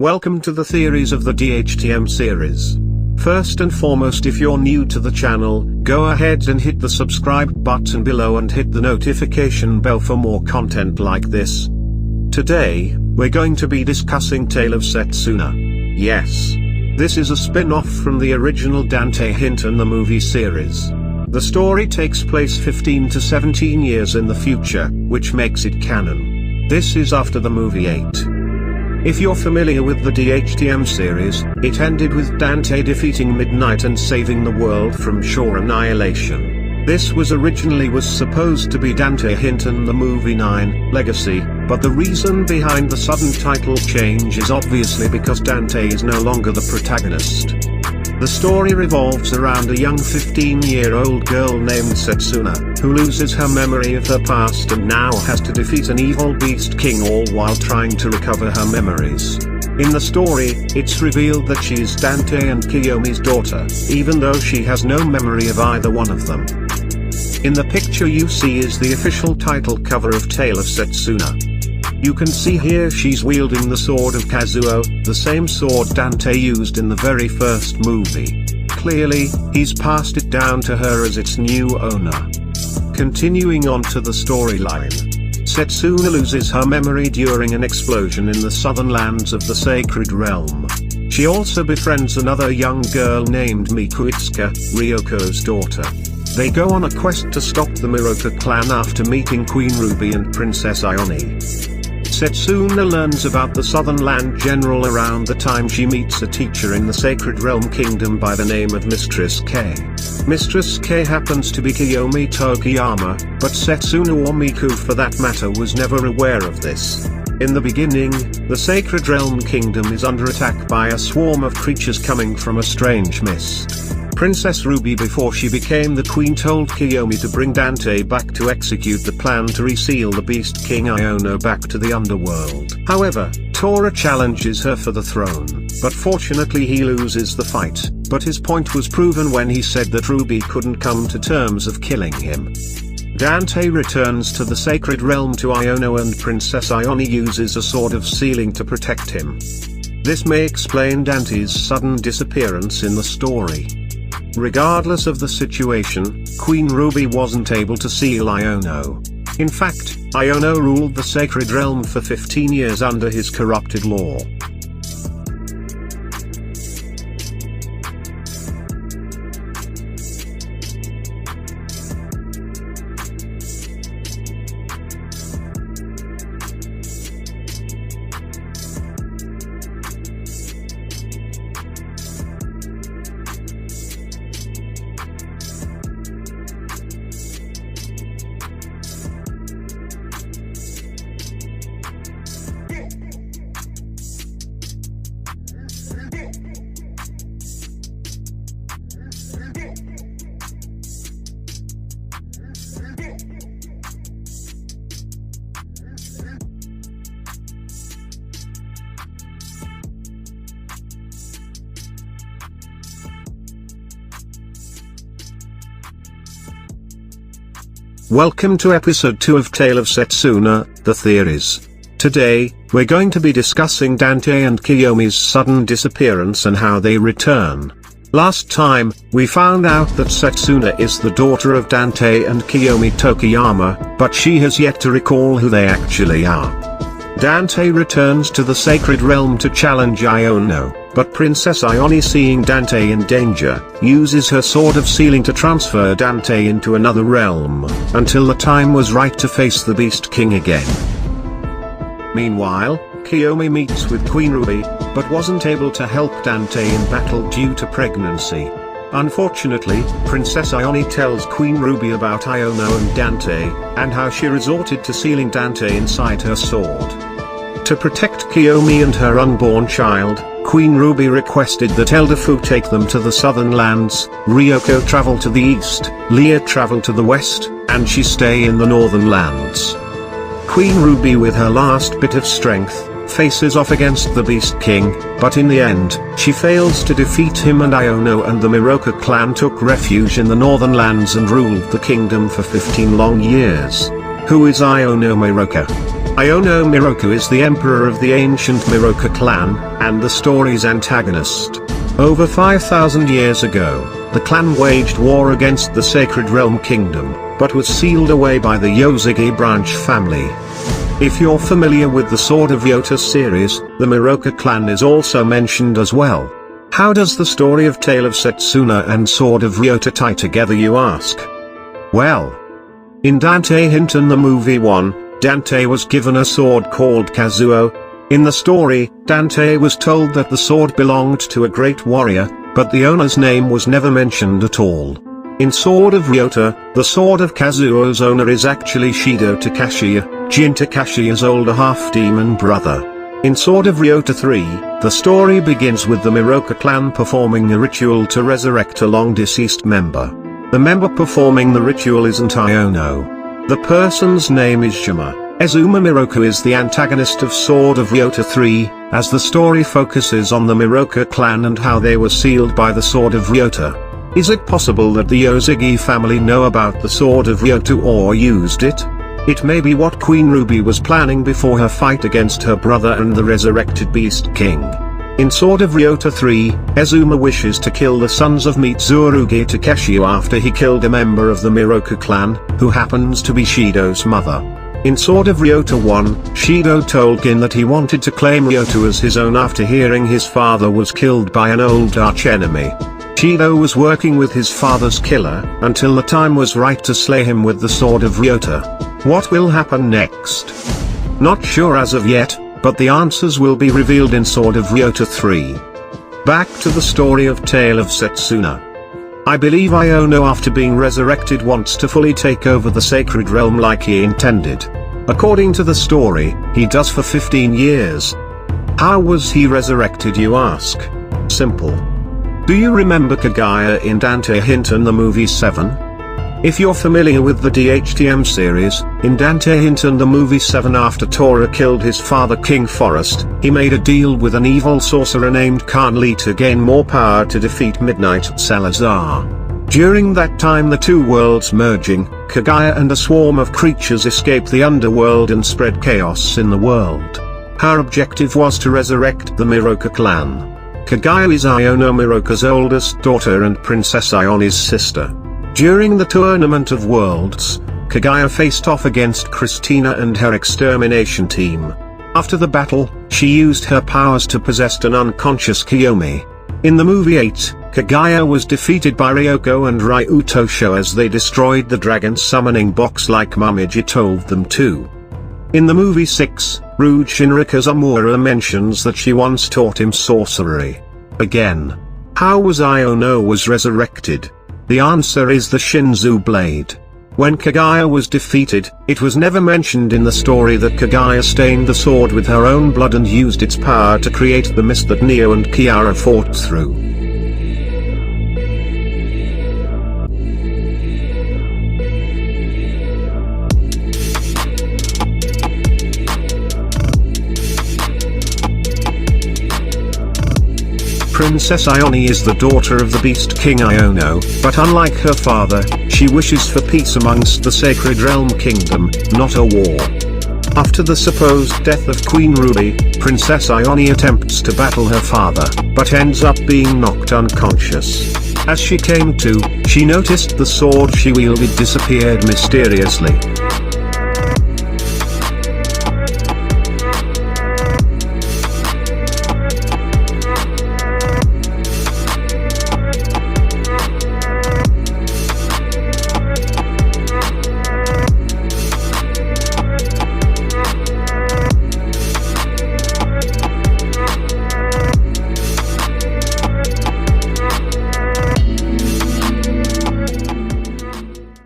Welcome to the theories of the DHTM series. First and foremost, if you're new to the channel, go ahead and hit the subscribe button below and hit the notification bell for more content like this. Today, we're going to be discussing Tale of Setsuna. Yes. This is a spin-off from the original Dante Hinton the movie series. The story takes place 15 to 17 years in the future, which makes it canon. This is after the movie 8. If you're familiar with the DHTM series, it ended with Dante defeating Midnight and saving the world from sure annihilation. This was originally supposed to be Dante Hinton the movie 9, Legacy, but the reason behind the sudden title change is obviously because Dante is no longer the protagonist. The story revolves around a young 15-year-old girl named Setsuna, who loses her memory of her past and now has to defeat an evil beast king all while trying to recover her memories. In the story, it's revealed that she is Dante and Kiyomi's daughter, even though she has no memory of either one of them. In the picture you see is the official title cover of Tale of Setsuna. You can see here she's wielding the sword of Kazuo, the same sword Dante used in the very first movie. Clearly, he's passed it down to her as its new owner. Continuing on to the storyline. Setsuna loses her memory during an explosion in the southern lands of the Sacred Realm. She also befriends another young girl named Mikuitsuka, Ryoko's daughter. They go on a quest to stop the Miroka clan after meeting Queen Ruby and Princess Ione. Setsuna learns about the Southern Land General around the time she meets a teacher in the Sacred Realm Kingdom by the name of Mistress K. Mistress K happens to be Kiyomi Tokiyama, but Setsuna or Miku for that matter was never aware of this. In the beginning, the Sacred Realm Kingdom is under attack by a swarm of creatures coming from a strange mist. Princess Ruby, before she became the queen, told Kiyomi to bring Dante back to execute the plan to reseal the Beast King Iono back to the underworld. However, Tora challenges her for the throne, but fortunately he loses the fight, but his point was proven when he said that Ruby couldn't come to terms of killing him. Dante returns to the Sacred Realm to Iono and Princess Ione uses a sword of sealing to protect him. This may explain Dante's sudden disappearance in the story. Regardless of the situation, Queen Ruby wasn't able to seal Iono. In fact, Iono ruled the Sacred Realm for 15 years under his corrupted law. Welcome to episode 2 of Tale of Setsuna, the theories. Today, we're going to be discussing Dante and Kiyomi's sudden disappearance and how they return. Last time, we found out that Setsuna is the daughter of Dante and Kiyomi Tokiyama, but she has yet to recall who they actually are. Dante returns to the Sacred Realm to challenge Iono, but Princess Ione, seeing Dante in danger, uses her sword of sealing to transfer Dante into another realm, until the time was right to face the Beast King again. Meanwhile, Kiyomi meets with Queen Ruby, but wasn't able to help Dante in battle due to pregnancy. Unfortunately, Princess Ione tells Queen Ruby about Iono and Dante, and how she resorted to sealing Dante inside her sword. To protect Kiyomi and her unborn child, Queen Ruby requested that Elder Fu take them to the southern lands, Ryoko travel to the east, Leah travel to the west, and she stay in the northern lands. Queen Ruby, with her last bit of strength, faces off against the Beast King, but in the end, she fails to defeat him, and Iono and the Miroka clan took refuge in the northern lands and ruled the kingdom for 15 long years. Who is Iono Miroka? Iono Miroku is the emperor of the ancient Miroku clan, and the story's antagonist. Over 5,000 years ago, the clan waged war against the Sacred Realm Kingdom, but was sealed away by the Yozagi branch family. If you're familiar with the Sword of Ryota series, the Miroku clan is also mentioned as well. How does the story of Tale of Setsuna and Sword of Ryota tie together, you ask? Well, in Dante Hinton the movie 1, Dante was given a sword called Kazuo. In the story, Dante was told that the sword belonged to a great warrior, but the owner's name was never mentioned at all. In Sword of Ryota, the sword of Kazuo's owner is actually Shido Takashiya, Jin Takashiya's older half-demon brother. In Sword of Ryota 3, the story begins with the Miroku clan performing a ritual to resurrect a long-deceased member. The member performing the ritual isn't Iono. The person's name is Shima. Azuma Miroku is the antagonist of Sword of Ryota 3, as the story focuses on the Miroku clan and how they were sealed by the Sword of Ryota. Is it possible that the Yozagi family know about the Sword of Ryota or used it? It may be what Queen Ruby was planning before her fight against her brother and the resurrected Beast King. In Sword of Ryota 3, Azuma wishes to kill the sons of Mitsurugi Takashiya after he killed a member of the Miroku clan, who happens to be Shido's mother. In Sword of Ryota 1, Shido told Gin that he wanted to claim Ryota as his own after hearing his father was killed by an old archenemy. Shido was working with his father's killer, until the time was right to slay him with the Sword of Ryota. What will happen next? Not sure as of yet, but the answers will be revealed in Sword of Ryota 3. Back to the story of Tale of Setsuna. I believe Iono, after being resurrected, wants to fully take over the sacred realm like he intended. According to the story, he does for 15 years. How was he resurrected, you ask? Simple. Do you remember Kaguya in Dante Hinton the movie 7? If you're familiar with the DHTM series, in Dante Hinton the movie 7, after Tora killed his father King Forest, he made a deal with an evil sorcerer named Carnley to gain more power to defeat Midnight Salazar. During that time, the two worlds merging, Kaguya and a swarm of creatures escaped the underworld and spread chaos in the world. Her objective was to resurrect the Miroku clan. Kaguya is Iono Miroku's oldest daughter and Princess Ione's sister. During the Tournament of Worlds, Kaguya faced off against Christina and her extermination team. After the battle, she used her powers to possess an unconscious Kiyomi. In the movie 8, Kaguya was defeated by Ryoko and Ryutosho as they destroyed the dragon summoning box like Momiji told them to. In the movie 6, Rude Shinrika Zamura mentions that she once taught him sorcery. Again, how was Iono was resurrected? The answer is the Shinzu Blade. When Kaguya was defeated, it was never mentioned in the story that Kaguya stained the sword with her own blood and used its power to create the mist that Neo and Kiara fought through. Princess Ione is the daughter of the Beast King Iono, but unlike her father, she wishes for peace amongst the Sacred Realm Kingdom, not a war. After the supposed death of Queen Ruby, Princess Ione attempts to battle her father, but ends up being knocked unconscious. As she came to, she noticed the sword she wielded disappeared mysteriously.